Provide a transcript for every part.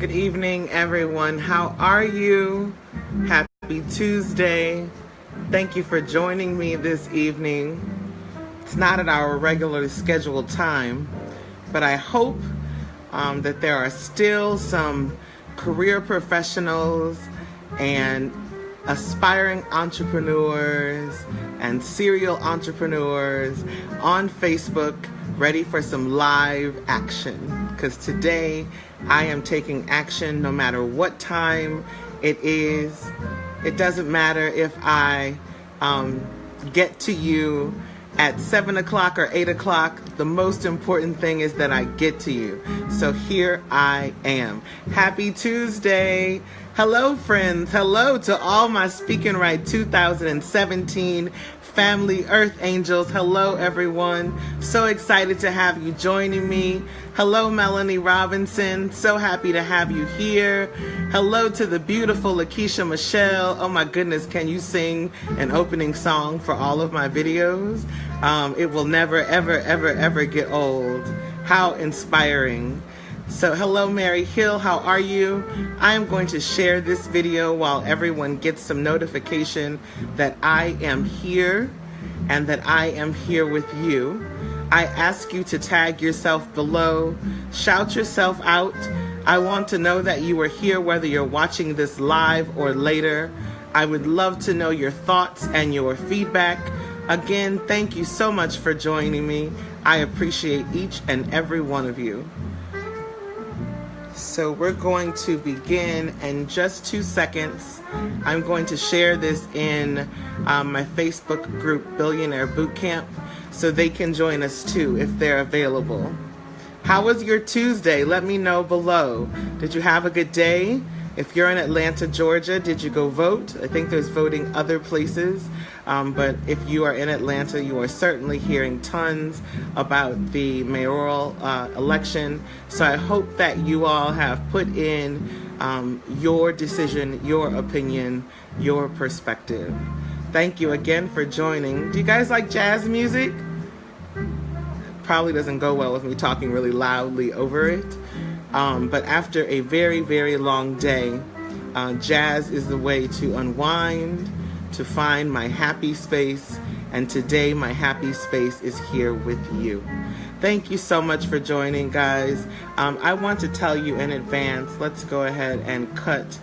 Good evening, everyone. How are you? Happy Tuesday. Thank you for joining me this evening. It's not at our regularly scheduled time, but I hope that there are still some career professionals and aspiring entrepreneurs and serial entrepreneurs on Facebook ready for some live action, because today I am taking action no matter what time it is. It doesn't matter if I get to you at 7 o'clock or 8 o'clock. The most important thing is that I get to you. So here I am. Happy Tuesday. Hello, friends. Hello to all my Speaking Right 2017 Family Earth Angels. Hello, everyone. So excited to have you joining me. Hello, Melanie Robinson. So happy to have you here. Hello to the beautiful Lakeisha Michelle. Oh my goodness, can you sing an opening song for all of my videos? It will never, ever, ever, ever get old. How inspiring. So hello, Mary Hill, how are you? I am going to share this video while everyone gets some notification that I am here and that I am here with you. I ask you to tag yourself below, shout yourself out. I want to know that you are here whether you're watching this live or later. I would love to know your thoughts and your feedback. Again, thank you so much for joining me. I appreciate each and every one of you. So we're going to begin in just 2 seconds. I'm going to share this in my Facebook group, Billionaire Bootcamp, so they can join us too if they're available. How was your Tuesday? Let me know below. Did you have a good day? If you're in Atlanta, Georgia, did you go vote? I think there's voting other places. But if you are in Atlanta, you are certainly hearing tons about the mayoral election. So I hope that you all have put in your decision, your opinion, your perspective. Thank you again for joining. Do you guys like jazz music? Probably doesn't go well with me talking really loudly over it. But after a very, very long day, jazz is the way to unwind, to find my happy space, and today my happy space is here with you. Thank you so much for joining, guys. I want to tell you in advance, let's go ahead and cut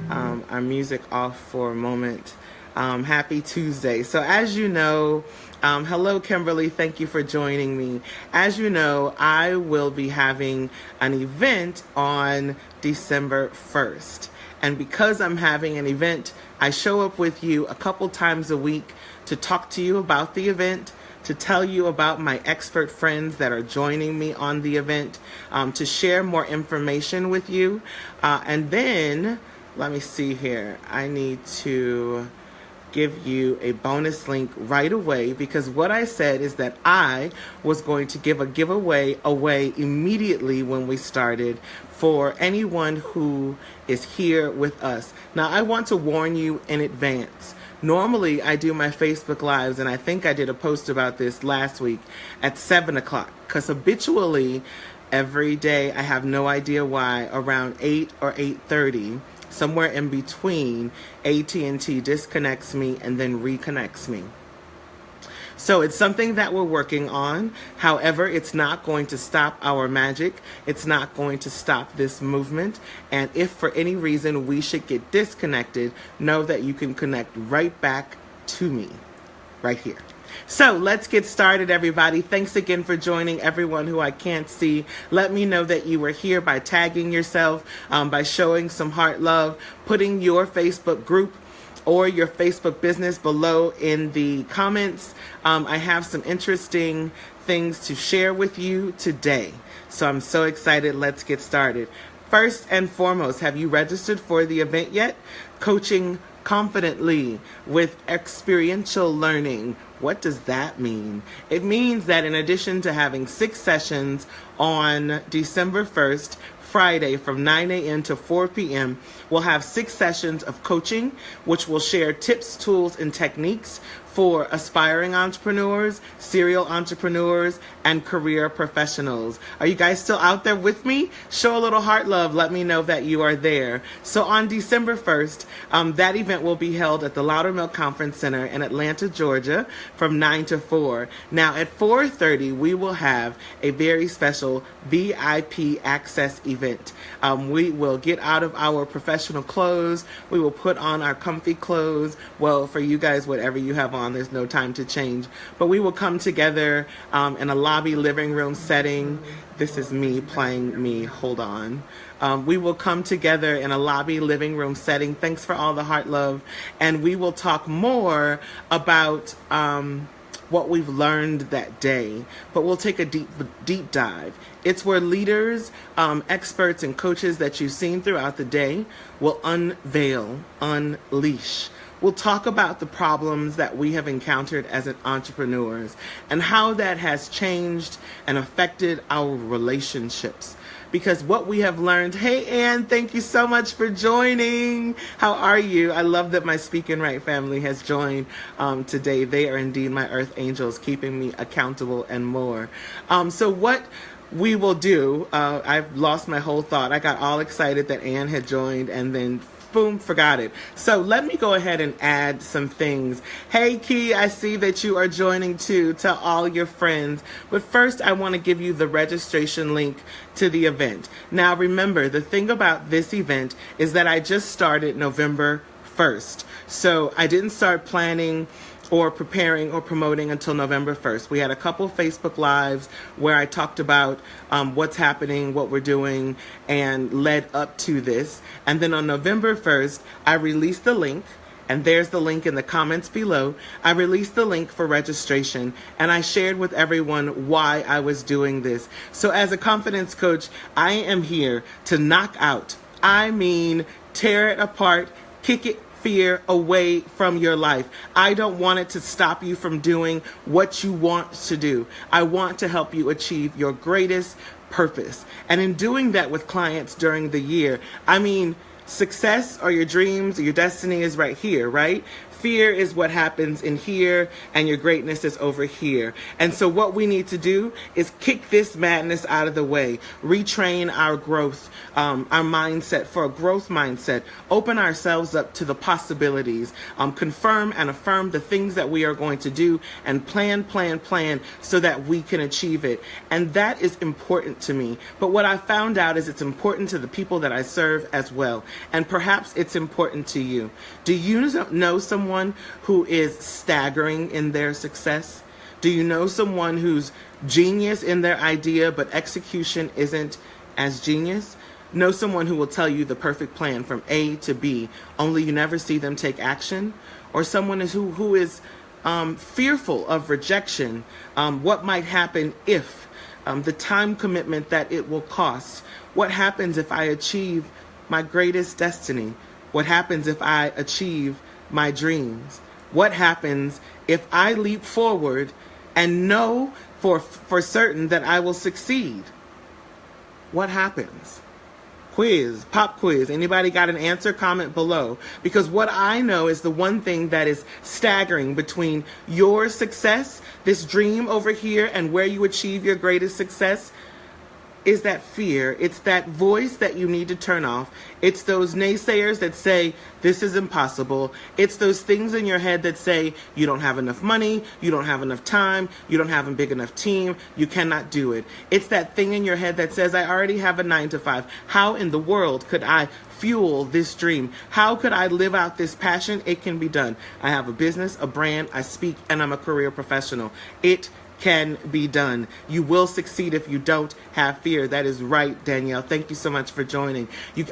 our music off for a moment. Happy Tuesday. So as you know, hello, Kimberly. Thank you for joining me. As you know, I will be having an event on December 1st. And because I'm having an event, I show up with you a couple times a week to talk to you about the event, to tell you about my expert friends that are joining me on the event, to share more information with you. And then, let me see here. I need to give you a bonus link right away, because what I said is that I was going to give a giveaway away immediately when we started for anyone who is here with us. Now, I want to warn you in advance. Normally, I do my Facebook Lives, and I think I did a post about this last week at 7 o'clock, because habitually, every day, I have no idea why, around 8 or 8:30, somewhere in between, AT&T disconnects me and then reconnects me. So it's something that we're working on. However, it's not going to stop our magic. It's not going to stop this movement. And if for any reason we should get disconnected, know that you can connect right back to me right here. So let's get started, everybody. Thanks again for joining. Everyone who I can't see, let me know that you were here by tagging yourself, by showing some heart love, putting your Facebook group or your Facebook business below in the comments. I have some interesting things to share with you today. So I'm so excited. Let's get started. First and foremost, have you registered for the event yet? Coaching confidently with experiential learning. What does that mean? It means that in addition to having 6 sessions on December 1st, Friday from 9 a.m. to 4 p.m., we'll have 6 sessions of coaching, which will share tips, tools, and techniques for aspiring entrepreneurs, serial entrepreneurs, and career professionals. Are you guys still out there with me? Show a little heart love. Let me know that you are there. So on December 1st, that event will be held at the Loudermilk Conference Center in Atlanta, Georgia from 9 to 4. Now at 4:30, we will have a very special VIP access event. We will get out of our professional clothes. We will put on our comfy clothes. Well, for you guys, whatever you have on, there's no time to change. But we will come together in a lobby living room setting. This is me playing me. Hold on. We will come together in a lobby living room setting. Thanks for all the heart love. And we will talk more about what we've learned that day, but we'll take a deep dive. It's where leaders, experts, and coaches that you've seen throughout the day will unleash. We'll talk about the problems that we have encountered as entrepreneurs and how that has changed and affected our relationships. Because what we have learned, hey Ann, thank you so much for joining. How are you? I love that my Speak and Write family has joined today. They are indeed my earth angels, keeping me accountable and more. So what we will do, I've lost my whole thought. I got all excited that Ann had joined and then boom, forgot it. So let me go ahead and add some things. Hey Key, I see that you are joining too. Tell all your friends. But first, I want to give you the registration link to the event. Now remember, the thing about this event is that I just started November 1st. So I didn't start planning or preparing or promoting until November 1st. We had a couple Facebook Lives where I talked about what's happening, what we're doing, and led up to this. And then on November 1st, I released the link, and there's the link in the comments below. I released the link for registration, and I shared with everyone why I was doing this. So as a confidence coach, I am here to knock out, tear it apart, kick it, fear away from your life. I don't want it to stop you from doing what you want to do. I want to help you achieve your greatest purpose. And in doing that with clients during the year, success or your dreams or your destiny is right here, right? Fear is what happens in here, and your greatness is over here. And so what we need to do is kick this madness out of the way, retrain our growth, our mindset for a growth mindset, open ourselves up to the possibilities, confirm and affirm the things that we are going to do, and plan so that we can achieve it. And that is important to me. But what I found out is it's important to the people that I serve as well. And perhaps it's important to you. Do you know someone who is staggering in their success? Do you know someone who's genius in their idea, but execution isn't as genius? Know someone who will tell you the perfect plan from A to B, only you never see them take action? Or someone who is fearful of rejection, what might happen if, the time commitment that it will cost? What happens if I achieve my greatest destiny? What happens if I achieve my dreams? What happens if I leap forward and know for certain that I will succeed? What happens? Pop quiz. Anybody got an answer? Comment below. Because what I know is the one thing that is staggering between your success, this dream over here, and where you achieve your greatest success is that fear. It's that voice that you need to turn off. It's those naysayers that say, this is impossible. It's those things in your head that say, you don't have enough money, you don't have enough time, you don't have a big enough team, you cannot do it. It's that thing in your head that says, I already have a 9-to-5. How in the world could I fuel this dream? How could I live out this passion? It can be done. I have a business, a brand, I speak, and I'm a career professional. It can be done. You will succeed if you don't have fear. That is right, Danielle. Thank you so much for joining.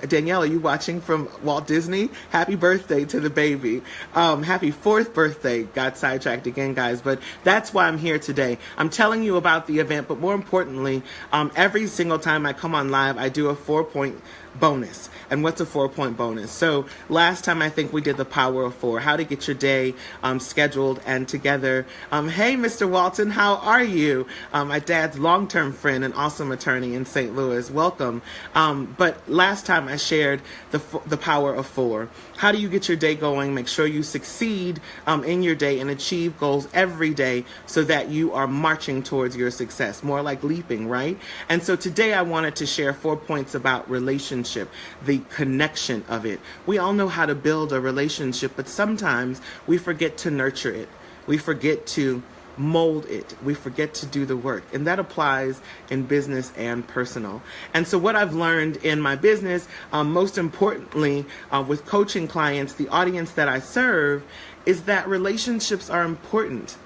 Danielle, are you watching from Walt Disney? Happy birthday to the baby. Happy 4th birthday. Got sidetracked again, guys, but that's why I'm here today. I'm telling you about the event, but more importantly, every single time I come on live, I do a 4-point bonus. And what's a 4-point bonus? So last time I think we did the power of 4, how to get your day scheduled and together. Hey, Mr. Walton, how are you? My dad's long-term friend and awesome attorney in St. Louis. Welcome. But last time I shared the power of 4. How do you get your day going? Make sure you succeed in your day and achieve goals every day so that you are marching towards your success. More like leaping, right? And so today I wanted to share 4 points about relationship, the connection of it. We all know how to build a relationship, but sometimes we forget to nurture it. We forget to mold it. We forget to do the work. And that applies in business and personal. And so what I've learned in my business, most importantly, with coaching clients, the audience that I serve, is that relationships are important.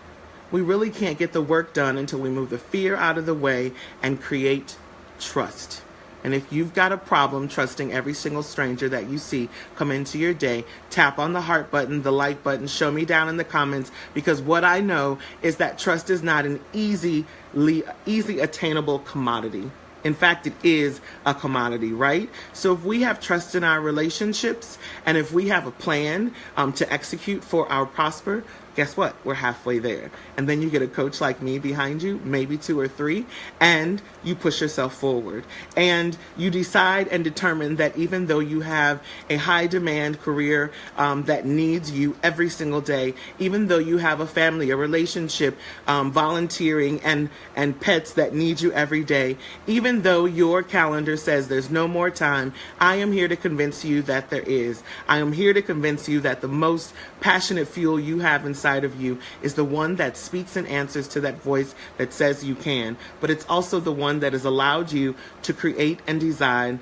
We really can't get the work done until we move the fear out of the way and create trust. And if you've got a problem trusting every single stranger that you see come into your day, tap on the heart button, the like button, show me down in the comments, because what I know is that trust is not an easy attainable commodity. In fact, it is a commodity, right? So if we have trust in our relationships, and if we have a plan to execute for our prosper, guess what? We're halfway there. And then you get a coach like me behind you, maybe 2 or 3, and you push yourself forward. And you decide and determine that even though you have a high demand career that needs you every single day, even though you have a family, a relationship, volunteering, and pets that need you every day, even though your calendar says there's no more time, I am here to convince you that there is. I am here to convince you that the most passionate fuel you have inside of you is the one that speaks and answers to that voice that says you can, but it's also the one that has allowed you to create and design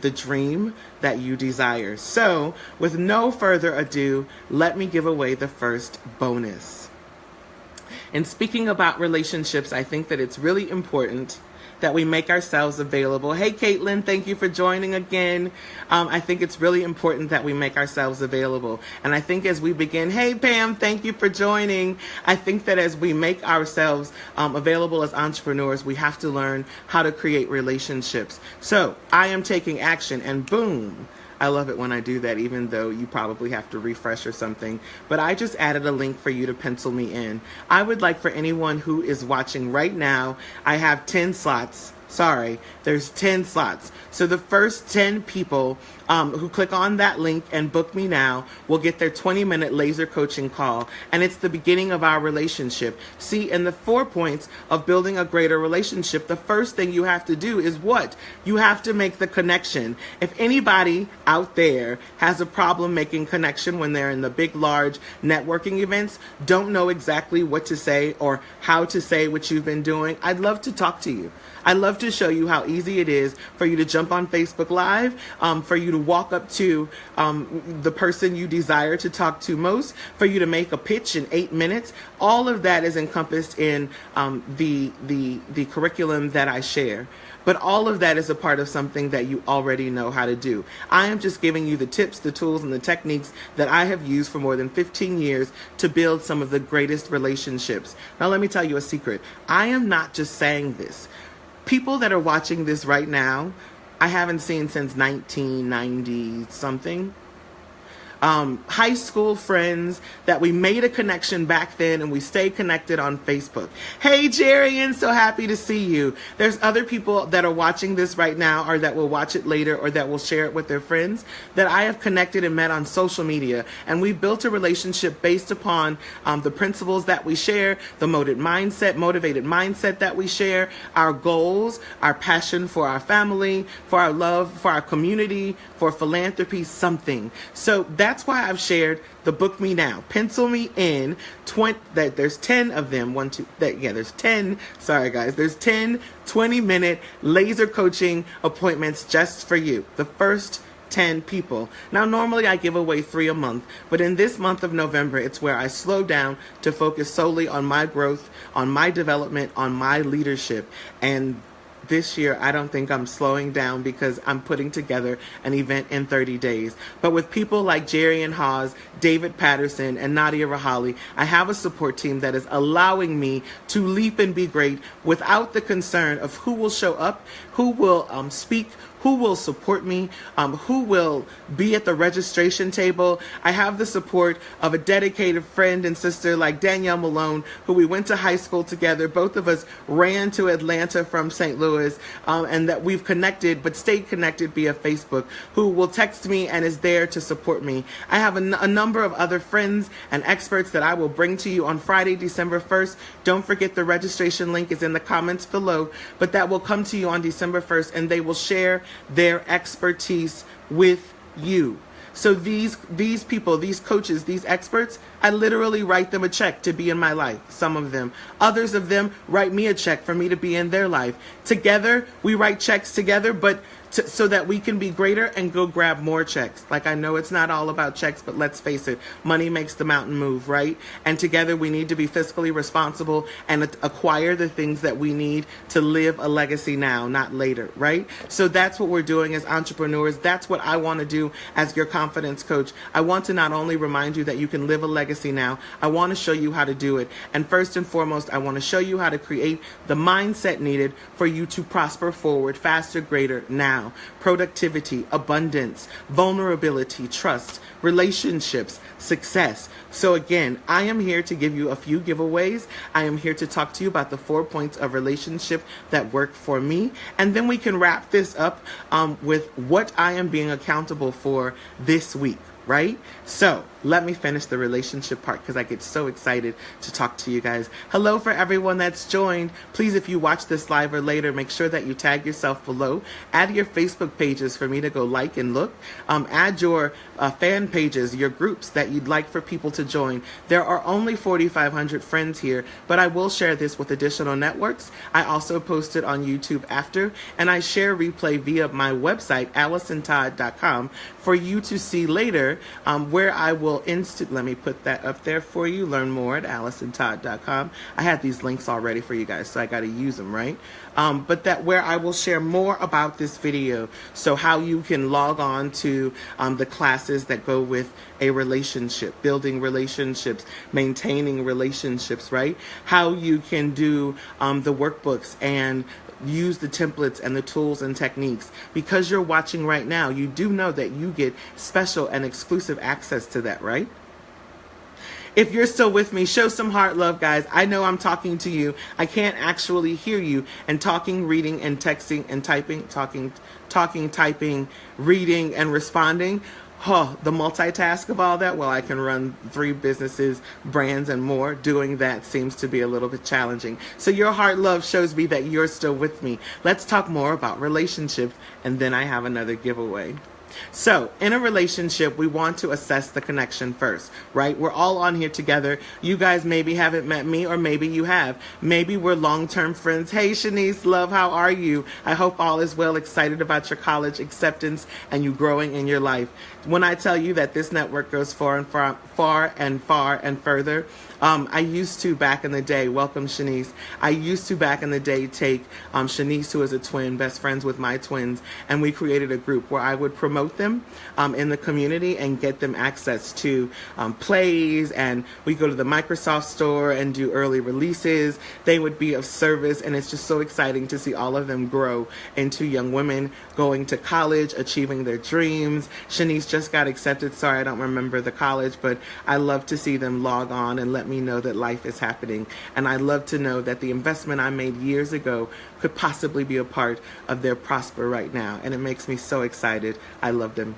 the dream that you desire. So with no further ado, let me give away the first bonus. And speaking about relationships, I think that it's really important that we make ourselves available. Hey, Caitlin, thank you for joining again. I think it's really important that we make ourselves available. And I think as we begin, hey, Pam, thank you for joining. I think that as we make ourselves available as entrepreneurs, we have to learn how to create relationships. So I am taking action, and boom. I love it when I do that, even though you probably have to refresh or something. But I just added a link for you to pencil me in. I would like for anyone who is watching right now, I have 10 slots. Sorry, there's 10 slots. So the first 10 people who click on that link and book me now will get their 20-minute laser coaching call. And it's the beginning of our relationship. See, in the 4 points of building a greater relationship, the first thing you have to do is what? You have to make the connection. If anybody out there has a problem making connection when they're in the big, large networking events, don't know exactly what to say or how to say what you've been doing, I'd love to talk to you. I'd love to show you how easy it is for you to jump on Facebook Live, for you to walk up to the person you desire to talk to most, for you to make a pitch in 8 minutes. All of that is encompassed in the curriculum that I share. But all of that is a part of something that you already know how to do. I am just giving you the tips, the tools, and the techniques that I have used for more than 15 years to build some of the greatest relationships. Now, let me tell you a secret. I am not just saying this. People that are watching this right now, I haven't seen since 1990 something. High school friends that we made a connection back then and we stay connected on Facebook. Hey, Jerry, so happy to see you. There's other people that are watching this right now or that will watch it later or that will share it with their friends that I have connected and met on social media. And we built a relationship based upon the principles that we share, the motivated mindset that we share, our goals, our passion for our family, for our love, for our community, for philanthropy, something. So that's why I've shared the Book Me Now. Pencil me in. There's 10 of them. There's 10. Sorry, guys. There's 10 20-minute laser coaching appointments just for you. The first 10 people. Now, normally I give away 3 a month, but in this month of November, it's where I slow down to focus solely on my growth, on my development, on my leadership. And this year, I don't think I'm slowing down because I'm putting together an event in 30 days. But with people like Jerry and Hawes, David Patterson, and Nadia Rahali, I have a support team that is allowing me to leap and be great without the concern of who will show up, who will speak, who will support me, who will be at the registration table. I have the support of a dedicated friend and sister like Danielle Malone, who we went to high school together. Both of us ran to Atlanta from St. Louis, and that we've connected, but stayed connected via Facebook, who will text me and is there to support me. I have a number of other friends and experts that I will bring to you on Friday, December 1st. Don't forget the registration link is in the comments below, but that will come to you on December 1st, and they will share their expertise with you. So these people, these coaches, these experts, I literally write them a check to be in my life. Some of them. Others of them write me a check for me to be in their life. Together, we write checks together, but so that we can be greater and go grab more checks. Like, I know it's not all about checks, but let's face it, money makes the mountain move, right? And together we need to be fiscally responsible and acquire the things that we need to live a legacy now, not later, right? So that's what we're doing as entrepreneurs. That's what I want to do as your confidence coach. I want to not only remind you that you can live a legacy now, I want to show you how to do it. And first and foremost, I want to show you how to create the mindset needed for you to prosper forward, faster, greater, now. Productivity, abundance, vulnerability, trust, relationships, success. So again, I am here to give you a few giveaways. I am here to talk to you about the 4 points of relationship that work for me. And then we can wrap this up with what I am being accountable for this week. Right? So let me finish the relationship part because I get so excited to talk to you guys. Hello for everyone that's joined. Please, if you watch this live or later, make sure that you tag yourself below. Add your Facebook pages for me to go like and look. Add your fan pages, your groups that you'd like for people to join. There are only 4,500 friends here, but I will share this with additional networks. I also post it on YouTube after, and I share replay via my website, AllisonTodd.com, for you to see later. Where I will let me put that up there for you. Learn more at AllisonTodd.com. I had these links already for you guys, so I got to use them, right? But that where I will share more about this video, so how you can log on to the classes that go with a relationship, building relationships, maintaining relationships, right? How you can do the workbooks and use the templates and the tools and techniques. Because you're watching right now, you do know that you get special and exclusive access to that, right? If you're still with me, show some heart love, guys. I know I'm talking to you. I can't actually hear you. And talking, reading, and texting and typing, typing, reading, and responding. The multitask of all that, well, I can run 3 businesses, brands, and more. Doing that seems to be a little bit challenging. So your heart love shows me that you're still with me. Let's talk more about relationships, and then I have another giveaway. So in a relationship, we want to assess the connection first, right? We're all on here together. You guys maybe haven't met me, or maybe you have. Maybe we're long-term friends. Hey, Shanice, love, how are you? I hope all is well. Excited about your college acceptance and you growing in your life. When I tell you that this network goes far and further, I used to back in the day, welcome Shanice, I used to back in the day take Shanice, who is a twin, best friends with my twins, and we created a group where I would promote them in the community and get them access to plays, and we go to the Microsoft store and do early releases. They would be of service, and it's just so exciting to see all of them grow into young women going to college, achieving their dreams. Shanice just got accepted. Sorry, I don't remember the college, but I love to see them log on and let me know that life is happening. And I love to know that the investment I made years ago could possibly be a part of their prosper right now. And it makes me so excited. I love them.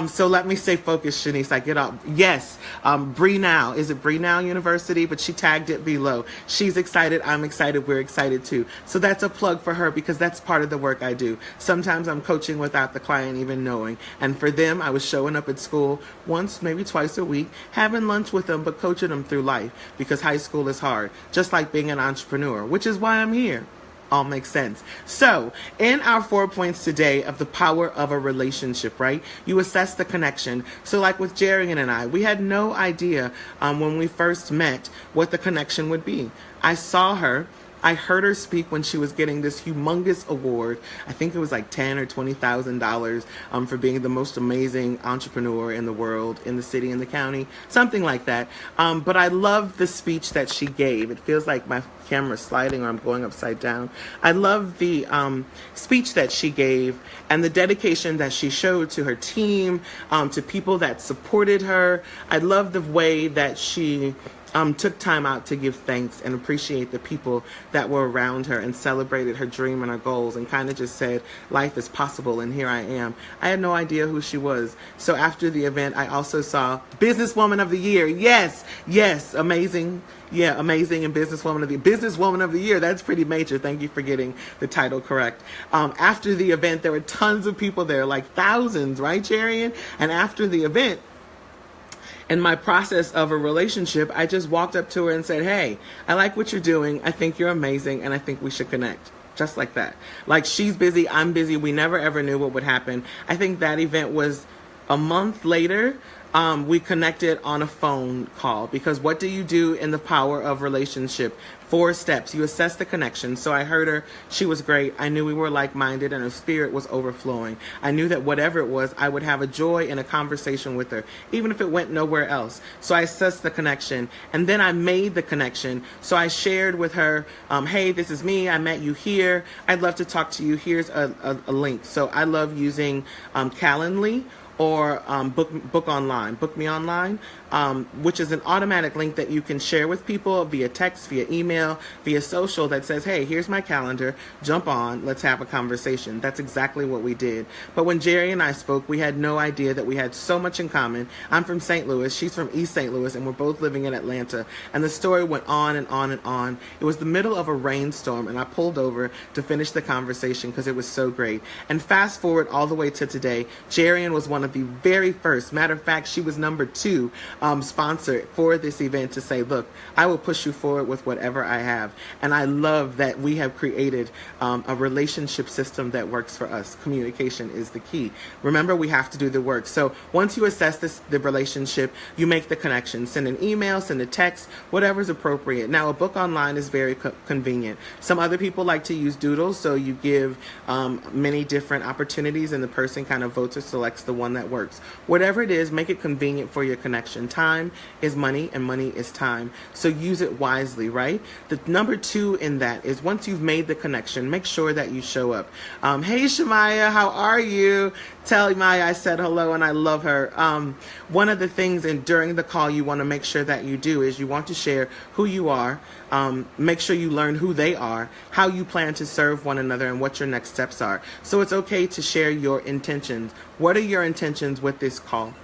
So let me stay focused, Shanice. I get up. Yes. Bree Now. Is it Bree Now University? But she tagged it below. She's excited. I'm excited. We're excited too. So that's a plug for her because that's part of the work I do. Sometimes I'm coaching without the client even knowing. And for them, I was showing up at school once, maybe twice a week, having lunch with them, but coaching them through life because high school is hard, just like being an entrepreneur, which is why I'm here. All makes sense. So in our 4 points today of the power of a relationship, right? You assess the connection. So like with Jerry and I, we had no idea when we first met what the connection would be. I saw her I heard her speak when she was getting this humongous award. I think it was like $10,000 or $20,000 for being the most amazing entrepreneur in the world, in the city, in the county, something like that. But I love the speech that she gave. It feels like my camera's sliding or I'm going upside down. I love the speech that she gave and the dedication that she showed to her team, to people that supported her. I love the way that she took time out to give thanks and appreciate the people that were around her and celebrated her dream and her goals and kind of just said, life is possible and here I am. I had no idea who she was. So after the event, I also saw Businesswoman of the Year. Yes, amazing. Yeah, amazing and Businesswoman of the Year. That's pretty major. Thank you for getting the title correct. After the event, there were tons of people there, like thousands, right, Jarian? And after the event, in my process of a relationship, I just walked up to her and said, hey, I like what you're doing. I think you're amazing, and I think we should connect. Just like that. Like, she's busy, I'm busy. We never ever knew what would happen. I think that event was a month later. We connected on a phone call, because what do you do in the power of relationship? 4 steps. You assess the connection. So I heard her. She was great. I knew we were like-minded and her spirit was overflowing. I knew that whatever it was, I would have a joy in a conversation with her, even if it went nowhere else. So I assessed the connection, and then I made the connection. So I shared with her, hey, this is me. I met you here. I'd love to talk to you. Here's a link. So I love using Calendly or Book Me Online, which is an automatic link that you can share with people via text, via email, via social, that says, hey, here's my calendar, jump on, let's have a conversation. That's exactly what we did. But when Jerry and I spoke, we had no idea that we had so much in common. I'm from St. Louis, she's from East St. Louis, and we're both living in Atlanta. And the story went on and on and on. It was the middle of a rainstorm, and I pulled over to finish the conversation because it was so great. And fast forward all the way to today, Jarian was one of the very first, matter of fact, she was number 2 sponsor for this event to say, look, I will push you forward with whatever I have. And I love that we have created a relationship system that works for us. Communication is the key. Remember, we have to do the work. So once you assess the relationship, you make the connection. Send an email, send a text, whatever's appropriate. Now, a book online is very convenient. Some other people like to use doodles, so you give many different opportunities and the person kind of votes or selects the one that works. Whatever it is, make it convenient for your connection. Time is money and money is time. So use it wisely, right? The number 2 in that is, once you've made the connection, make sure that you show up. Hey, Shemaya, how are you? Tell Maya I said hello and I love her. One of the things during the call you want to make sure that you do is you want to share who you are. Make sure you learn who they are, how you plan to serve one another, and what your next steps are. So it's okay to share your intentions. What are your intentions with this call?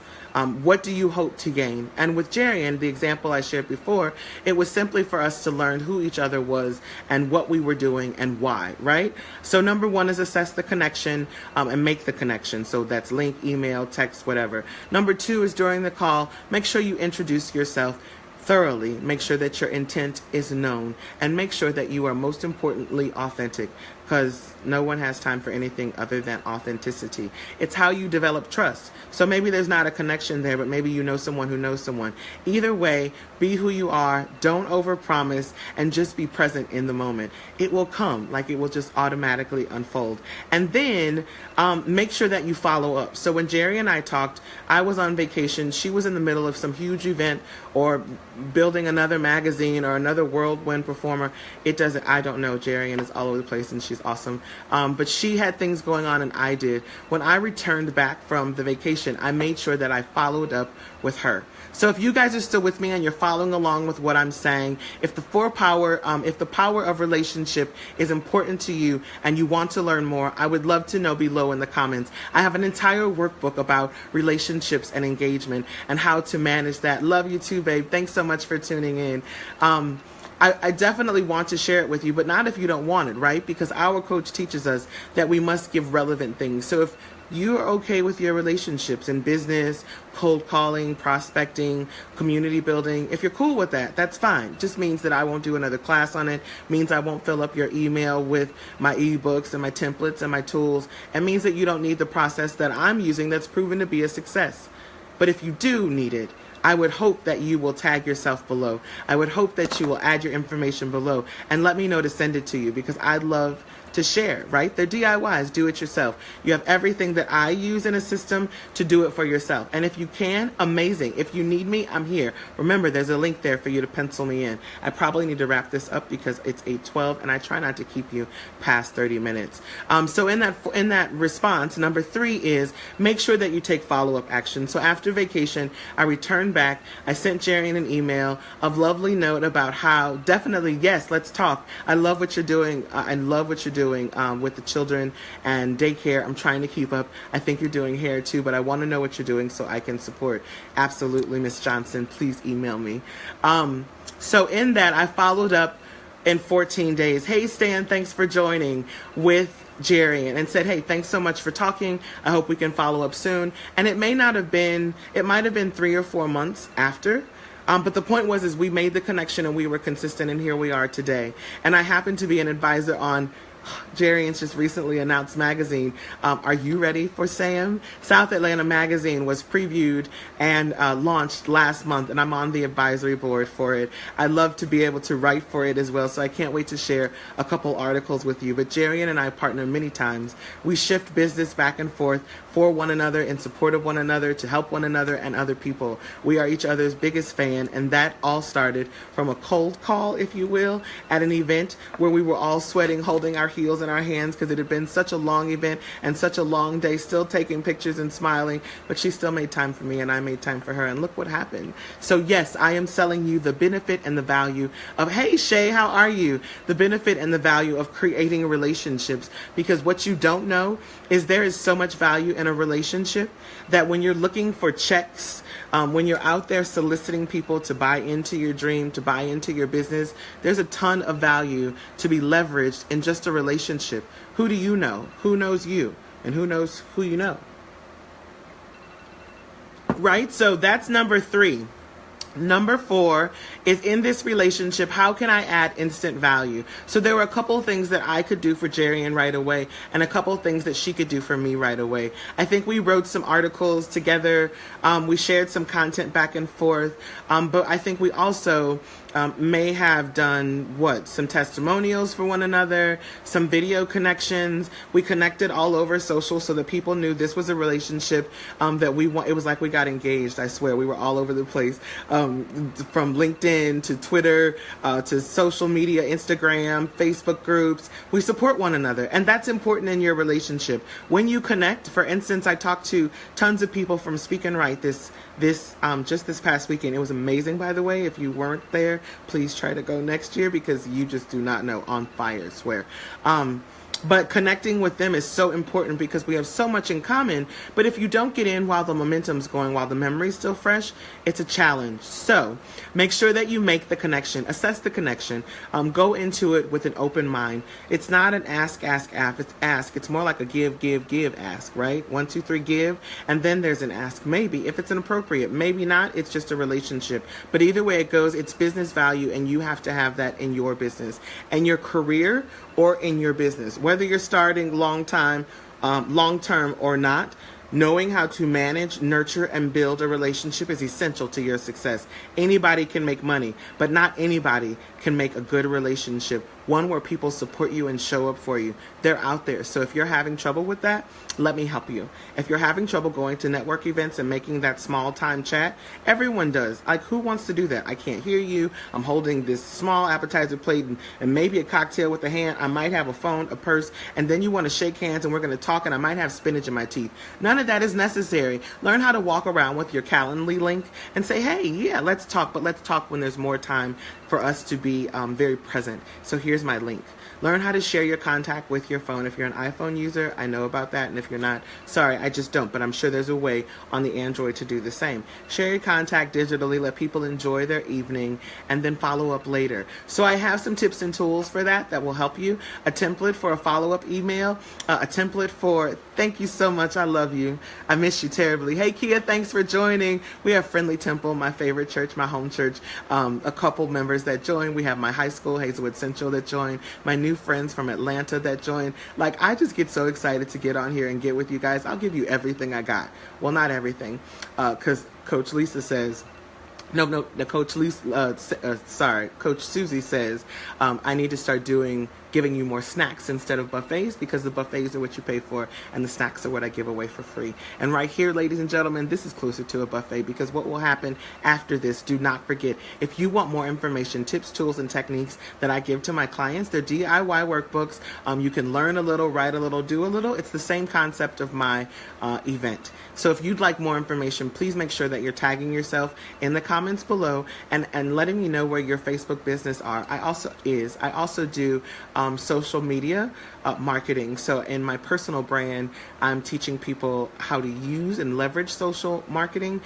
What do you hope to gain? And with Jarian, the example I shared before, it was simply for us to learn who each other was and what we were doing and why, right? So number 1 is assess the connection and make the connection. So that's link, email, text, whatever. Number 2 is, during the call, make sure you introduce yourself thoroughly. Make sure that your intent is known, and make sure that you are, most importantly, authentic, because no one has time for anything other than authenticity. It's how you develop trust. So maybe there's not a connection there, but maybe you know someone who knows someone. Either way, be who you are, don't overpromise, and just be present in the moment. It will come, like it will just automatically unfold. And then make sure that you follow up. So when Jerry and I talked, I was on vacation. She was in the middle of some huge event or building another magazine or another whirlwind performer. I don't know. Jerry is all over the place and she's awesome. But she had things going on and I did. When I returned back from the vacation, I made sure that I followed up with her. So if you guys are still with me and you're following along with what I'm saying, if the power of relationship is important to you and you want to learn more, I would love to know below in the comments. I have an entire workbook about relationships and engagement and how to manage that. Love you too, babe. Thanks so much for tuning in. I definitely want to share it with you, but not if you don't want it, right? Because our coach teaches us that we must give relevant things. So if you're okay with your relationships in business, cold calling, prospecting, community building, if you're cool with that, that's fine. Just means that I won't do another class on it. Means I won't fill up your email with my ebooks and my templates and my tools. It means that you don't need the process that I'm using that's proven to be a success. But if you do need it, I would hope that you will tag yourself below. I would hope that you will add your information below and let me know to send it to you, because I'd love to share, right? They're DIYs, do it yourself. You have everything that I use in a system to do it for yourself. And if you can, amazing. If you need me, I'm here. Remember, there's a link there for you to pencil me in. I probably need to wrap this up because it's 8:12 and I try not to keep you past 30 minutes. So in that response, number 3 is make sure that you take follow-up action. So after vacation, I returned back. I sent Jerry an email of lovely note about how definitely, yes, let's talk. I love what you're doing. I love what you're doing with the children and daycare. I'm trying to keep up. I think you're doing hair too, but I want to know what you're doing so I can support. Absolutely, Miss Johnson. Please email me. So in that, I followed up in 14 days. Hey, Stan, thanks for joining with Jerry, and said, hey, thanks so much for talking. I hope we can follow up soon. And it might have been 3 or 4 months after. But the point was, we made the connection and we were consistent, and here we are today. And I happen to be an advisor on Jerry's just recently announced magazine. Are you ready for Sam? South Atlanta Magazine was previewed and launched last month, and I'm on the advisory board for it. I'd love to be able to write for it as well, so I can't wait to share a couple articles with you. But Jerry and I partner many times. We shift business back and forth for one another, in support of one another, to help one another and other people. We are each other's biggest fan, and that all started from a cold call, if you will, at an event where we were all sweating, holding our heels in our hands because it had been such a long event and such a long day, still taking pictures and smiling, but she still made time for me and I made time for her, and look what happened. So yes, I am selling you the benefit and the value of, hey Shay, how are you? The benefit and the value of creating relationships, because what you don't know is there is so much value in a relationship that when you're looking for checks, when you're out there soliciting people to buy into your dream, to buy into your business, there's a ton of value to be leveraged in just a relationship. Who do you know? Who knows you? And who knows who you know? Right? So that's number 3. Number 4 is, in this relationship, how can I add instant value? So there were a couple of things that I could do for Jerry right away, and a couple of things that she could do for me right away. I think we wrote some articles together. We shared some content back and forth. But I think we also may have done some testimonials for one another, some video connections. We connected all over social so that people knew this was a relationship that we want. It was like we got engaged. I swear, we were all over the place, from LinkedIn to Twitter to social media, Instagram, Facebook groups. We support one another, and that's important in your relationship. When you connect, for instance, I talked to tons of people from Speak and Write just this past weekend. It was amazing, by the way. If you weren't there, please try to go next year, because you just do not know. On fire, I swear. But connecting with them is so important because we have so much in common. But if you don't get in while the momentum's going, while the memory's still fresh, it's a challenge. So make sure that you make the connection, assess the connection, go into it with an open mind. It's not an ask. It's ask. It's more like a give, ask, right? 1, 2, 3, give. And then there's an ask, maybe, if it's inappropriate. Maybe not. It's just a relationship. But either way it goes, it's business value, and you have to have that in your business and your career or in your business. Whether you're starting long-term or not, knowing how to manage, nurture, and build a relationship is essential to your success. Anybody can make money, but not anybody can make a good relationship, one where people support you and show up for you. They're out there. So if you're having trouble with that, let me help you. If you're having trouble going to network events and making that small time chat, everyone does. Like, who wants to do that? I can't hear you. I'm holding this small appetizer plate and maybe a cocktail with a hand. I might have a phone, a purse, and then you want to shake hands and we're going to talk, and I might have spinach in my teeth. None of that is necessary. Learn how to walk around with your Calendly link and say, hey, yeah, let's talk, but let's talk when there's more time for us to be very present. So here's my link. Learn how to share your contact with your phone. If you're an iPhone user, I know about that. And if you're not, sorry, I just don't. But I'm sure there's a way on the Android to do the same. Share your contact digitally. Let people enjoy their evening and then follow up later. So I have some tips and tools for that will help you. A template for a follow-up email. A template for, thank you so much. I love you. I miss you terribly. Hey, Kia, thanks for joining. We have Friendly Temple, my favorite church, my home church. A couple members that joined. We have my high school, Hazelwood Central, that joined. My new friends from Atlanta that joined. Like, I just get so excited to get on here and get with you guys. I'll give you everything I got. Well, not everything, because Coach Lisa says No, Coach Coach Susie says, I need to start giving you more snacks instead of buffets, because the buffets are what you pay for and the snacks are what I give away for free. And right here, ladies and gentlemen, this is closer to a buffet, because what will happen after this, do not forget, if you want more information, tips, tools, and techniques that I give to my clients, they're DIY workbooks. You can learn a little, write a little, do a little. It's the same concept of my event. So if you'd like more information, please make sure that you're tagging yourself in the comments below and letting me know where your Facebook business are. I also do social media marketing. So in my personal brand, I'm teaching people how to use and leverage social marketing.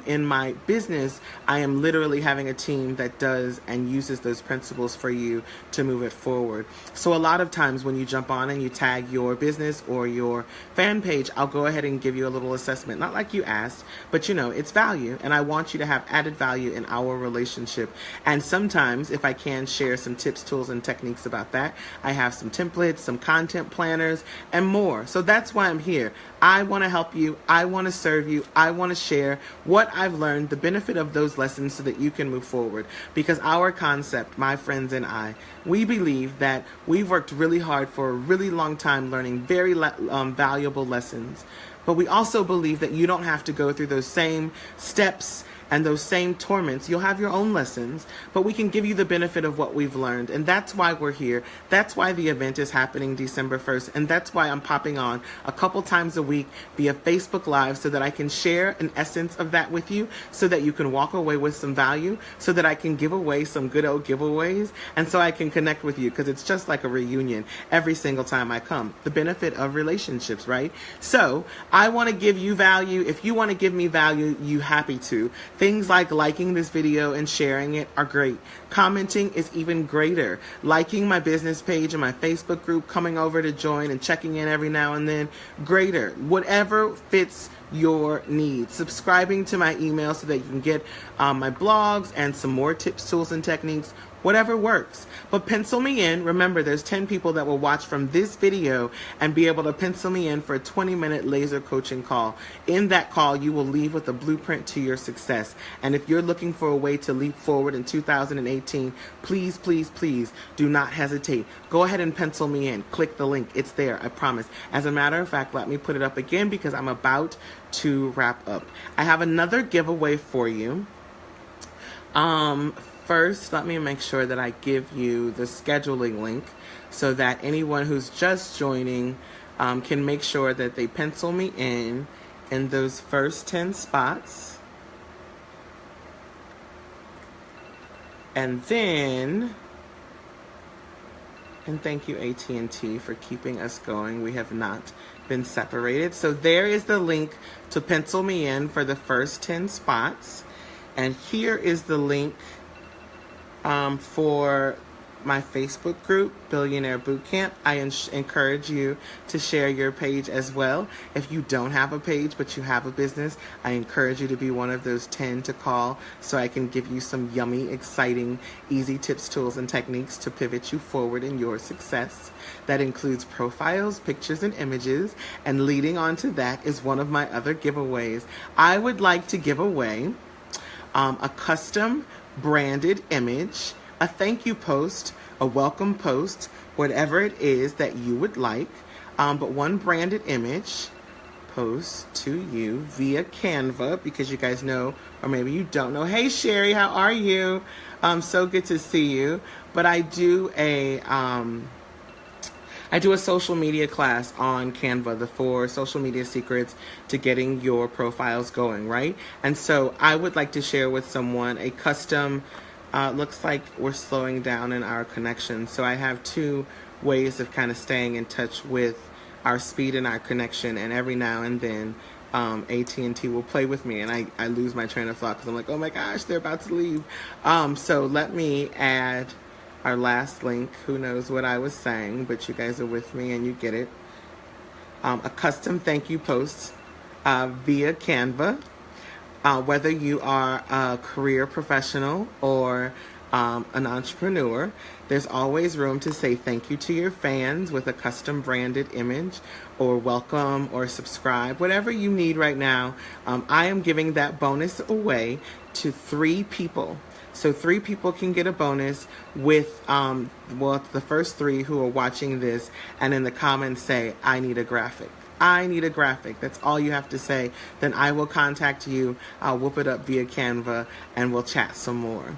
In my business, I am literally having a team that does and uses those principles for you to move it forward. So a lot of times when you jump on and you tag your business or your fan page, I'll go ahead and give you a little assessment. Not like you asked, but it's value. And I want you to have added value in our relationship. And sometimes, if I can share some tips, tools, and techniques about that, I have some templates, some content planners, and more. So that's why I'm here. I want to help you. I want to serve you. I want to share what I've learned, the benefit of those lessons, so that you can move forward. Because our concept, my friends and I, we believe that we've worked really hard for a really long time learning very valuable lessons. But we also believe that you don't have to go through those same steps and those same torments. You'll have your own lessons, but we can give you the benefit of what we've learned. And that's why we're here. That's why the event is happening December 1st. And that's why I'm popping on a couple times a week via Facebook Live, so that I can share an essence of that with you, so that you can walk away with some value, so that I can give away some good old giveaways, and so I can connect with you, because it's just like a reunion every single time I come. The benefit of relationships, right? So I want to give you value. If you want to give me value, you happy to. Things like liking this video and sharing it are great. Commenting is even greater. Liking my business page and my Facebook group, coming over to join and checking in every now and then, greater. Whatever fits your needs. Subscribing to my email so that you can get my blogs and some more tips, tools, and techniques. Whatever works. But pencil me in. Remember, there's 10 people that will watch from this video and be able to pencil me in for a 20-minute laser coaching call. In that call, you will leave with a blueprint to your success. And if you're looking for a way to leap forward in 2018, please, please, please do not hesitate. Go ahead and pencil me in. Click the link. It's there, I promise. As a matter of fact, let me put it up again, because I'm about to wrap up. I have another giveaway for you. First, let me make sure that I give you the scheduling link, so that anyone who's just joining can make sure that they pencil me in those first 10 spots. And then, and thank you AT&T for keeping us going. We have not been separated. So there is the link to pencil me in for the first 10 spots. And here is the link for my Facebook group, Billionaire Bootcamp. I encourage you to share your page as well. If you don't have a page but you have a business, I encourage you to be one of those 10 to call, so I can give you some yummy, exciting, easy tips, tools, and techniques to pivot you forward in your success. That includes profiles, pictures, and images. And leading on to that is one of my other giveaways. I would like to give away a custom branded image, a thank you post, a welcome post, whatever it is that you would like, but one branded image post to you via Canva, because you guys know, or maybe you don't know. Hey Sherry, how are you? So good to see you. But I do a social media class on Canva, the 4 social media secrets to getting your profiles going, right? And so I would like to share with someone a custom, looks like we're slowing down in our connection. So I have 2 ways of kind of staying in touch with our speed and our connection. And every now and then, AT&T will play with me, and I lose my train of thought, because I'm like, oh my gosh, they're about to leave. So let me add our last link. Who knows what I was saying, but you guys are with me and you get it. A custom thank you post via Canva. Whether you are a career professional or an entrepreneur, there's always room to say thank you to your fans with a custom branded image, or welcome, or subscribe, whatever you need right now. I am giving that bonus away to 3 people. So 3 people can get a bonus with, the first 3 who are watching this and in the comments say, I need a graphic. I need a graphic. That's all you have to say. Then I will contact you. I'll whoop it up via Canva and we'll chat some more.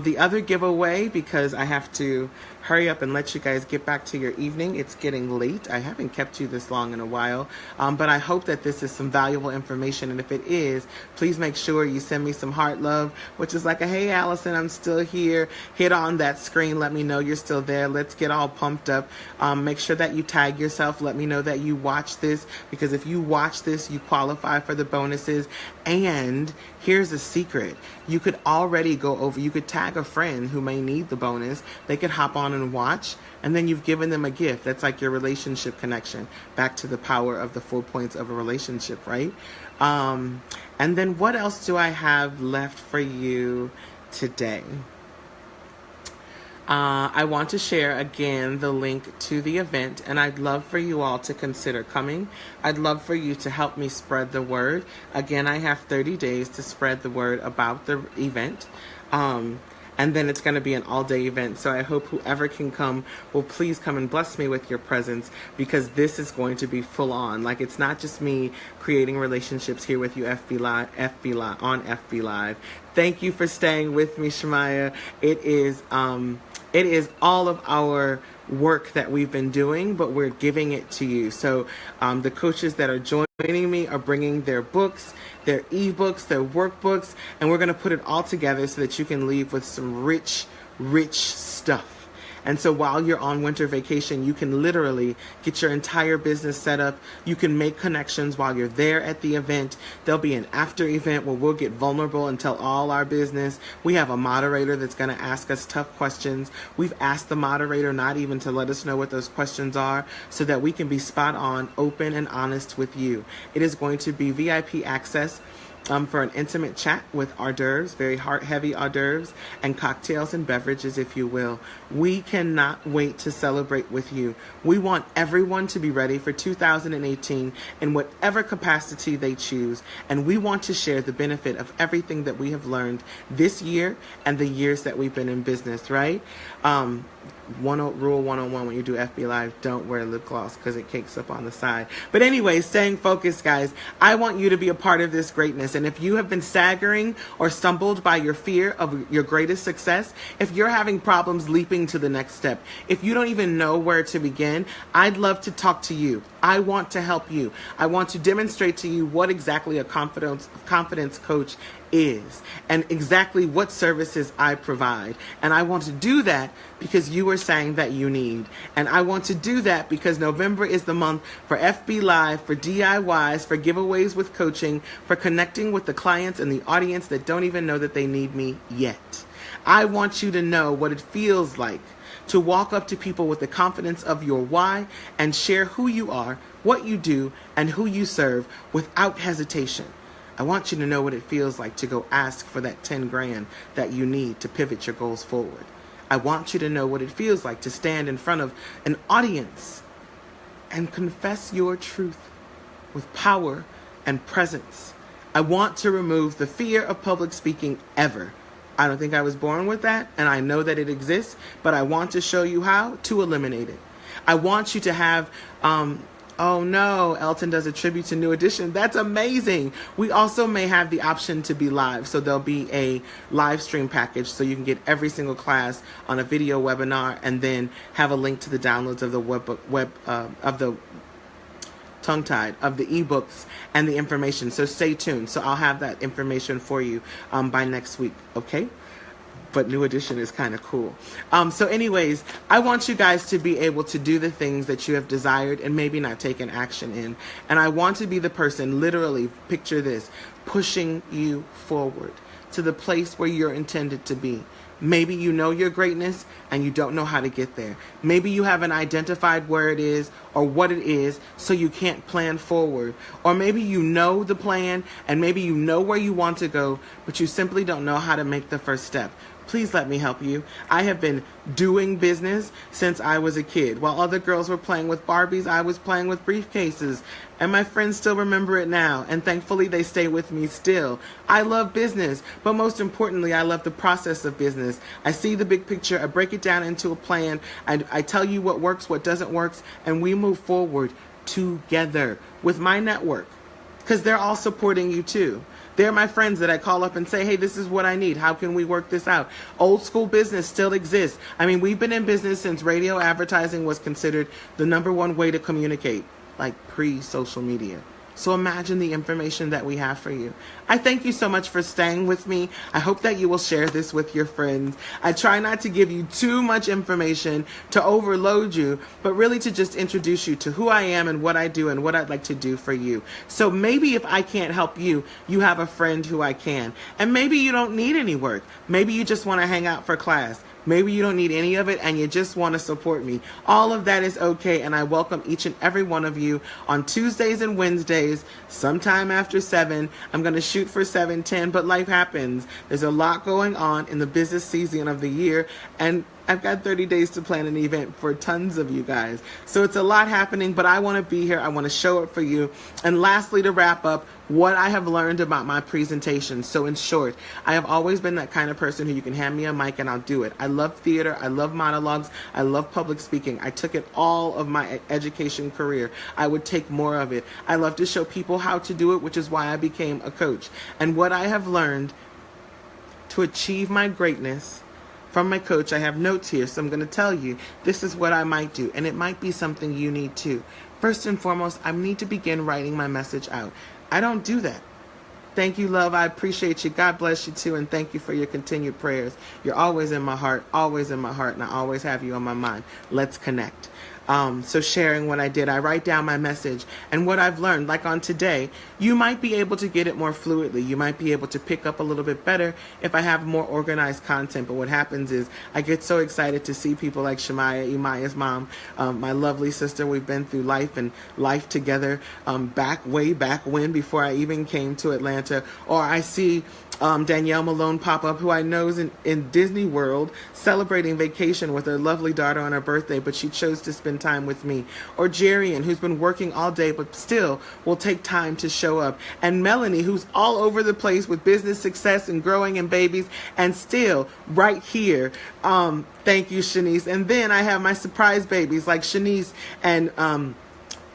The other giveaway, because I have to hurry up and let you guys get back to your evening. It's getting late. I haven't kept you this long in a while, but I hope that this is some valuable information. And if it is, please make sure you send me some heart love, which is like a, hey, Allison, I'm still here. Hit on that screen. Let me know you're still there. Let's get all pumped up. Make sure that you tag yourself. Let me know that you watch this, because if you watch this, you qualify for the bonuses. And here's a secret. You could already you could tag a friend who may need the bonus. They could hop on and watch, and then you've given them a gift. That's like your relationship connection. Back to the power of the 4 points of a relationship, right? And then what else do I have left for you today? I want to share again the link to the event, and I'd love for you all to consider coming. I'd love for you to help me spread the word. Again, I have 30 days to spread the word about the event. And then it's going to be an all-day event. So I hope whoever can come will please come and bless me with your presence, because this is going to be full on. Like, it's not just me creating relationships here with you, FB Live. Thank you for staying with me, Shemaya. It is all of our work that we've been doing, but we're giving it to you. So the coaches that are joining me are bringing their books, their ebooks, their workbooks, and we're going to put it all together so that you can leave with some rich stuff. And so while you're on winter vacation, you can literally get your entire business set up. You can make connections while you're there at the event. There'll be an after event where we'll get vulnerable and tell all our business. We have a moderator that's going to ask us tough questions. We've asked the moderator not even to let us know what those questions are, so that we can be spot on, open, and honest with you. It is going to be VIP access for an intimate chat with hors d'oeuvres, very heavy hors d'oeuvres, and cocktails and beverages, if you will. We cannot wait to celebrate with you. We want everyone to be ready for 2018 in whatever capacity they choose, and we want to share the benefit of everything that we have learned this year and the years that we've been in business, right? Rule 101 when you do FB Live, don't wear lip gloss because it cakes up on the side. But anyway, staying focused, guys. I want you to be a part of this greatness. And if you have been staggering or stumbled by your fear of your greatest success, if you're having problems leaping to the next step, if you don't even know where to begin, I'd love to talk to you. I want to help you. I want to demonstrate to you what exactly a confidence coach is and exactly what services I provide. And I want to do that because you are saying that you need. And I want to do that because November is the month for FB Live, for DIYs, for giveaways with coaching, for connecting with the clients and the audience that don't even know that they need me yet. I want you to know what it feels like to walk up to people with the confidence of your why and share who you are, what you do, and who you serve without hesitation. I want you to know what it feels like to go ask for that 10 grand that you need to pivot your goals forward. I want you to know what it feels like to stand in front of an audience and confess your truth with power and presence. I want to remove the fear of public speaking ever. I don't think I was born with that, and I know that it exists, but I want to show you how to eliminate it. I want you to have, oh no, Elton does a tribute to New Edition. That's amazing. We also may have the option to be live. So there'll be a live stream package so you can get every single class on a video webinar and then have a link to the downloads of the tongue-tied of the ebooks and the information. So stay tuned. So I'll have that information for you by next week. Okay. But New Edition is kind of cool. So anyways, I want you guys to be able to do the things that you have desired and maybe not taken action in. And I want to be the person, literally, picture this, pushing you forward to the place where you're intended to be. Maybe you know your greatness and you don't know how to get there. Maybe you haven't identified where it is or what it is, so you can't plan forward. Or maybe you know the plan and maybe you know where you want to go, but you simply don't know how to make the first step. Please let me help you. I have been doing business since I was a kid. While other girls were playing with Barbies, I was playing with briefcases. And my friends still remember it now. And thankfully, they stay with me still. I love business. But most importantly, I love the process of business. I see the big picture. I break it down into a plan. I tell you what works, what doesn't work. And we move forward together with my network. Because they're all supporting you too. They're my friends that I call up and say, hey, this is what I need. How can we work this out? Old school business still exists. I mean, we've been in business since radio advertising was considered the #1 way to communicate, like pre-social media. So imagine the information that we have for you. I thank you so much for staying with me. I hope that you will share this with your friends. I try not to give you too much information to overload you, but really to just introduce you to who I am and what I do and what I'd like to do for you. So maybe if I can't help you, you have a friend who I can. And maybe you don't need any work. Maybe you just want to hang out for class. Maybe you don't need any of it and you just want to support me. All of that is okay, and I welcome each and every one of you on Tuesdays and Wednesdays, sometime after 7. I'm going to shoot for 7:10, but life happens. There's a lot going on in the business season of the year, and I've got 30 days to plan an event for tons of you guys. So it's a lot happening, but I want to be here. I want to show up for you. And lastly, to wrap up, what I have learned about my presentation. So in short, I have always been that kind of person who you can hand me a mic and I'll do it. I love theater. I love monologues. I love public speaking. I took it all of my education career. I would take more of it. I love to show people how to do it, which is why I became a coach. And what I have learned to achieve my greatness from my coach, I have notes here, so I'm going to tell you, this is what I might do, and it might be something you need too. First and foremost, I need to begin writing my message out. I don't do that. Thank you, love. I appreciate you. God bless you too, and thank you for your continued prayers. You're always in my heart, and I always have you on my mind. Let's connect. So sharing what I did, I write down my message and what I've learned. Like on today, you might be able to get it more fluidly. You might be able to pick up a little bit better if I have more organized content. But what happens is I get so excited to see people like Shemaya, Imaya's mom, my lovely sister. We've been through life together way back when, before I even came to Atlanta. Or I see Danielle Malone pop up, who I know is in Disney World celebrating vacation with her lovely daughter on her birthday, but she chose to spend time with me. Or Jerian, who's been working all day but still will take time to show up. And Melanie, who's all over the place with business success and growing and babies, and still right here. Thank you, Shanice. And then I have my surprise babies like Shanice and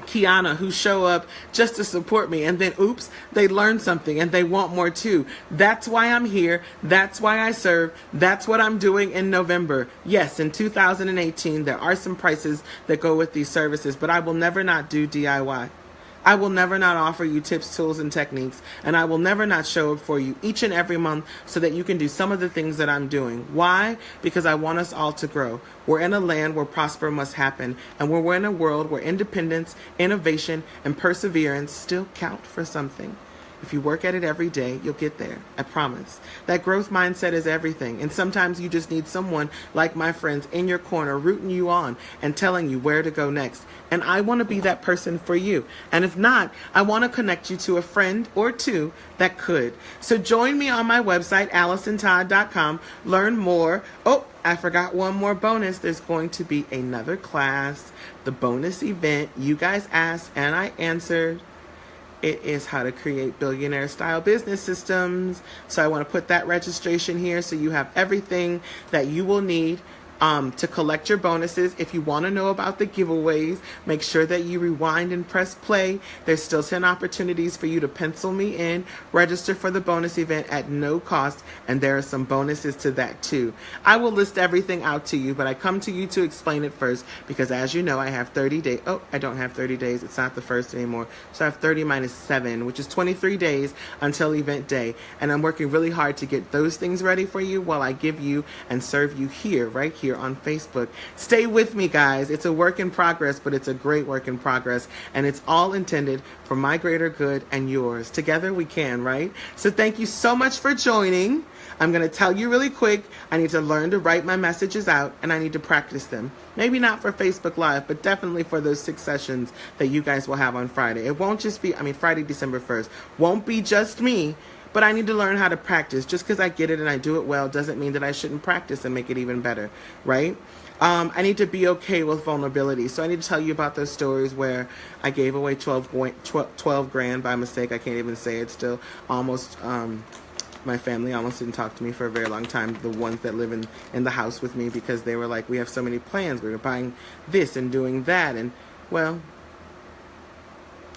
Kiana, who show up just to support me, and then oops, they learn something and they want more too. That's why I'm here. That's why I serve. That's what I'm doing in November. Yes, in 2018 there are some prices that go with these services, but I will never not do DIY. I will never not offer you tips, tools, and techniques, and I will never not show up for you each and every month so that you can do some of the things that I'm doing. Why? Because I want us all to grow. We're in a land where prosper must happen, and we're in a world where independence, innovation, and perseverance still count for something. If you work at it every day, you'll get there. I promise. That growth mindset is everything. And sometimes you just need someone like my friends in your corner, rooting you on and telling you where to go next. And I want to be that person for you. And if not, I want to connect you to a friend or two that could. So join me on my website, AllisonTodd.com. Learn more. Oh, I forgot one more bonus. There's going to be another class, the bonus event. You guys asked and I answered. It is how to create billionaire-style business systems. So I want to put that registration here so you have everything that you will need to collect your bonuses. If you want to know about the giveaways, make sure that you rewind and press play. There's still 10 opportunities for you to pencil me in, register for the bonus event at no cost, and there are some bonuses to that too. I will list everything out to you, but I come to you to explain it first because, as you know, I have 30 days. Oh, I don't have 30 days. It's not the first anymore. So I have 30 minus 7, which is 23 days until event day, and I'm working really hard to get those things ready for you while I give you and serve you here, right here on Facebook. Stay with me, guys. It's a work in progress, but it's a great work in progress, and it's all intended for my greater good and yours. Together we can, right? So thank you so much for joining. I'm going to tell you really quick, I need to learn to write my messages out, and I need to practice them. Maybe not for Facebook Live, but definitely for those 6 sessions that you guys will have on Friday. It won't just be, Friday, December 1st, won't be just me, but I need to learn how to practice. Just because I get it and I do it well doesn't mean that I shouldn't practice and make it even better, right? I need to be okay with vulnerability. So I need to tell you about those stories where I gave away 12 grand by mistake. I can't even say it still. Almost, my family almost didn't talk to me for a very long time. The ones that live in the house with me, because they were like, we have so many plans. We're buying this and doing that. And, well,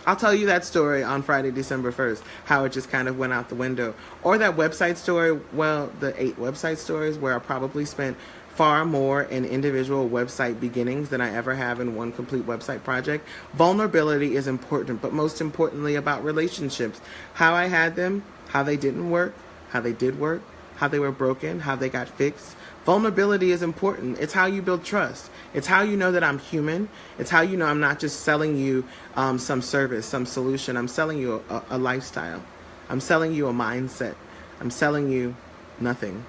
I'll tell you that story on Friday, December 1st, how it just kind of went out the window. Or that website story, well, the 8 website stories where I probably spent far more in individual website beginnings than I ever have in one complete website project. Vulnerability is important, but most importantly about relationships. How I had them, how they didn't work, how they did work, how they were broken, how they got fixed. Vulnerability is important. It's how you build trust. It's how you know that I'm human. It's how you know I'm not just selling you some service, some solution. I'm selling you a lifestyle. I'm selling you a mindset. I'm selling you nothing.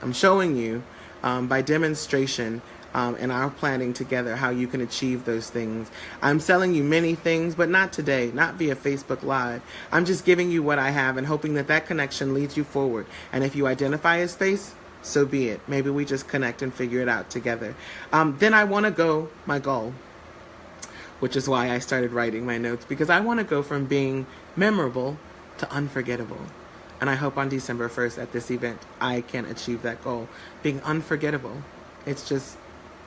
I'm showing you by demonstration and our planning together how you can achieve those things. I'm selling you many things, but not today, not via Facebook Live. I'm just giving you what I have and hoping that that connection leads you forward. And if you identify a space, so be it. Maybe we just connect and figure it out together. Then I want to go, my goal, which is why I started writing my notes, because I want to go from being memorable to unforgettable. And I hope on December 1st at this event, I can achieve that goal. Being unforgettable. It's just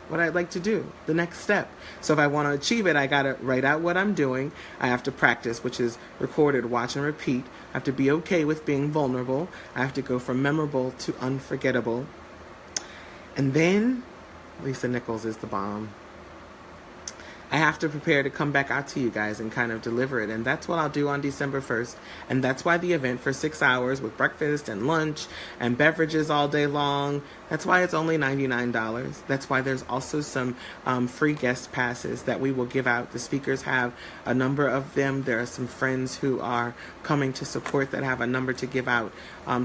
what I'd like to do, the next step. So if I want to achieve it, I got to write out what I'm doing. I have to practice, which is recorded, watch and repeat. I have to be okay with being vulnerable. I have to go from memorable to unforgettable. And then, Lisa Nichols is the bomb. I have to prepare to come back out to you guys and kind of deliver it. And that's what I'll do on December 1st. And that's why the event for 6 hours with breakfast and lunch and beverages all day long, that's why it's only $99. That's why there's also some free guest passes that we will give out. The speakers have a number of them. There are some friends who are coming to support that have a number to give out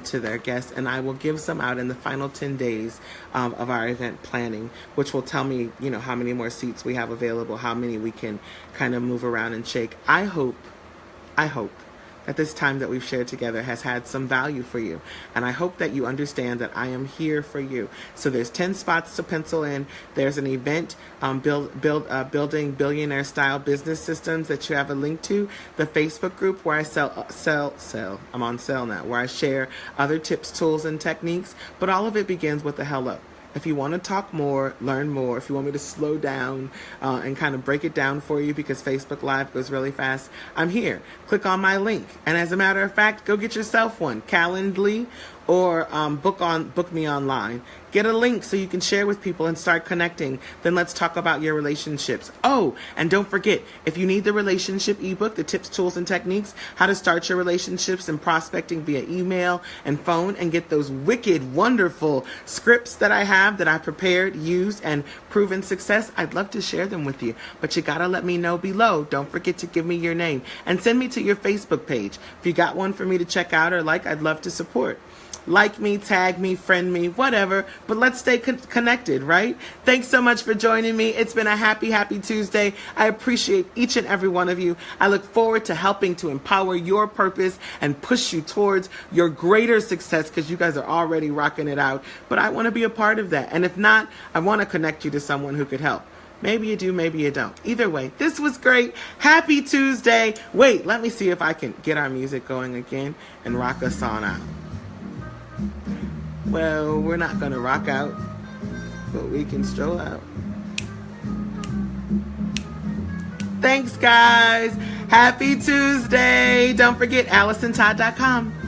to their guests. And I will give some out in the final 10 days of our event planning, which will tell me, you know, how many more seats we have available, how many we can kind of move around and shake. I hope that this time that we've shared together has had some value for you. And I hope that you understand that I am here for you. So there's 10 spots to pencil in. There's an event, building billionaire style business systems, that you have a link to. The Facebook group where I sell. I'm on sale now, where I share other tips, tools, and techniques. But all of it begins with a hello. If you want to talk more, learn more, if you want me to slow down and kind of break it down for you because Facebook Live goes really fast, I'm here. Click on my link. And as a matter of fact, go get yourself one, Calendly, or book me online. Get a link so you can share with people and start connecting. Then let's talk about your relationships. Oh, and don't forget, if you need the relationship ebook, the tips, tools, and techniques, how to start your relationships and prospecting via email and phone, and get those wicked, wonderful scripts that I have that I prepared, used, and proven success, I'd love to share them with you. But you gotta let me know below. Don't forget to give me your name and send me to your Facebook page. If you got one for me to check out or like, I'd love to support. Like me, tag me, friend me, whatever. But let's stay connected, right? Thanks so much for joining me. It's been a happy, happy Tuesday. I appreciate each and every one of you. I look forward to helping to empower your purpose and push you towards your greater success, because you guys are already rocking it out. But I want to be a part of that. And if not, I want to connect you to someone who could help. Maybe you do, maybe you don't. Either way, this was great. Happy Tuesday. Wait, let me see if I can get our music going again and rock us on out. Well, we're not going to rock out, but we can stroll out. Thanks, guys. Happy Tuesday. Don't forget, AllisonTodd.com.